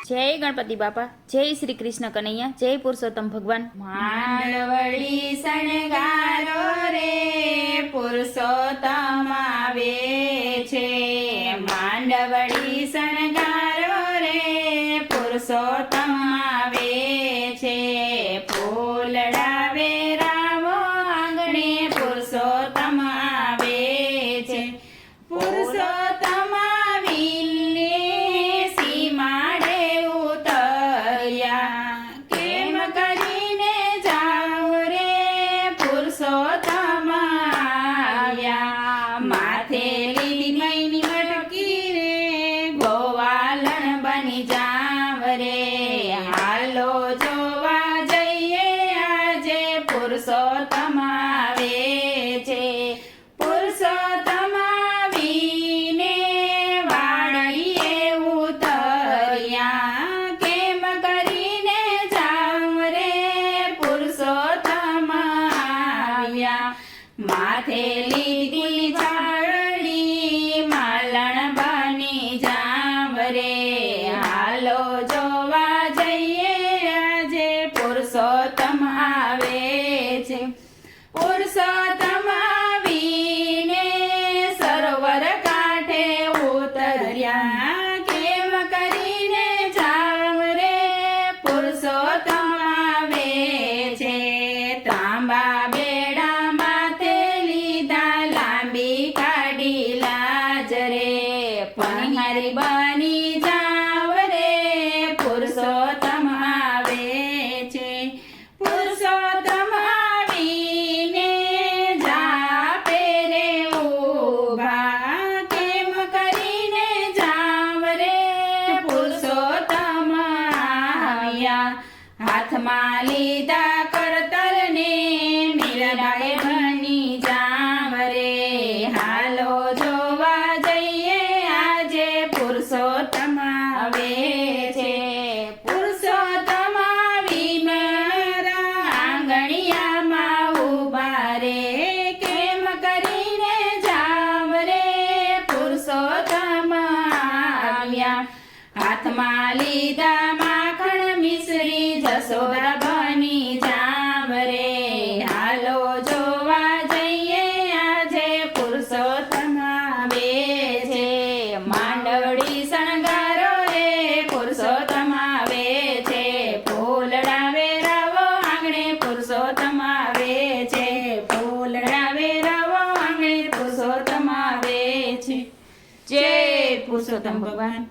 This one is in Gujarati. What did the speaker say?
જય ગણપતિ બાપા, જય શ્રી કૃષ્ણ કનૈયા, જય પુરુષોત્તમ ભગવાન। માંડવડી શણગારો રે પુરુષોત્તમ આવે છે। માંડવડી શણગારો રે પુરુષોત્તમ આવે છે। ફૂલડા વેરાવો આંગણે પુરુષોત્તમ આવે છે। પુરુષોત્તમ આવીને સીમાડે ઉતર્યા, કેમ કરીને જાવ રે પુરુષોત્તમ આવ્યા। માથે લીલી મૈની મટકી રે ગોવાલણ બની જાવ રે। હાલો જોવા જઈએ આજે પુરુષોત્તમ આવે છે। પુરુષોત્તમ આવીને વાડીએ ઉતર્યા, કેમ કરીને જાવ રે પુરુષોત્તમ આવ્યા। માથે લીધી ઝાડની માલણ બની જાવ રે। હાલો જોવા જઈએ આજે પુરુષોત્તમ આવે છે। પુરુષોત્તમ આવીને સરોવર કાંઠે ઉતર્યા, કેમ કરીને જાવ રે પુરુષોત્તમ આવે છે। તાંબા બેડા માથે લીધા, લાંબી કાઢી લાજ રે। પનિહારી બની જાવ રે પુરુષોત્તમ આવે છે। પુરુષોત્તમ આવીને જાપે રે ઊભા, કેમ કરીને જાવ રે પુરુષોત્તમ આવ્યા। હાથમાં લીધા કરતલ ને મીરાબાઈ બની જાવ રે। હાલો જોવા જઈએ આજે પુરુષોત્તમ આવે છે। પુરુષોત્તમ આવી મારા આંગણિયામાં ઊભા રે, કેમ કરીને જાવ રે પુરુષોત્તમ આવ્યા। હાથમાં લીધા માખણ મિશ્રી જશોદા બની જાવ રે। હાલો જોવા જઈએ આજે પુરુષોત્તમ આવે છે। માંડવડી શણગારો રે પુરુષોત્તમ આવે છે। ફૂલડા વેરાવો આંગણે પુરુષોત્તમ આવે છે। ફૂલડા વેરાવો આંગણે પુરુષોત્તમ આવે છે। જય પુરુષોત્તમ ભગવાન।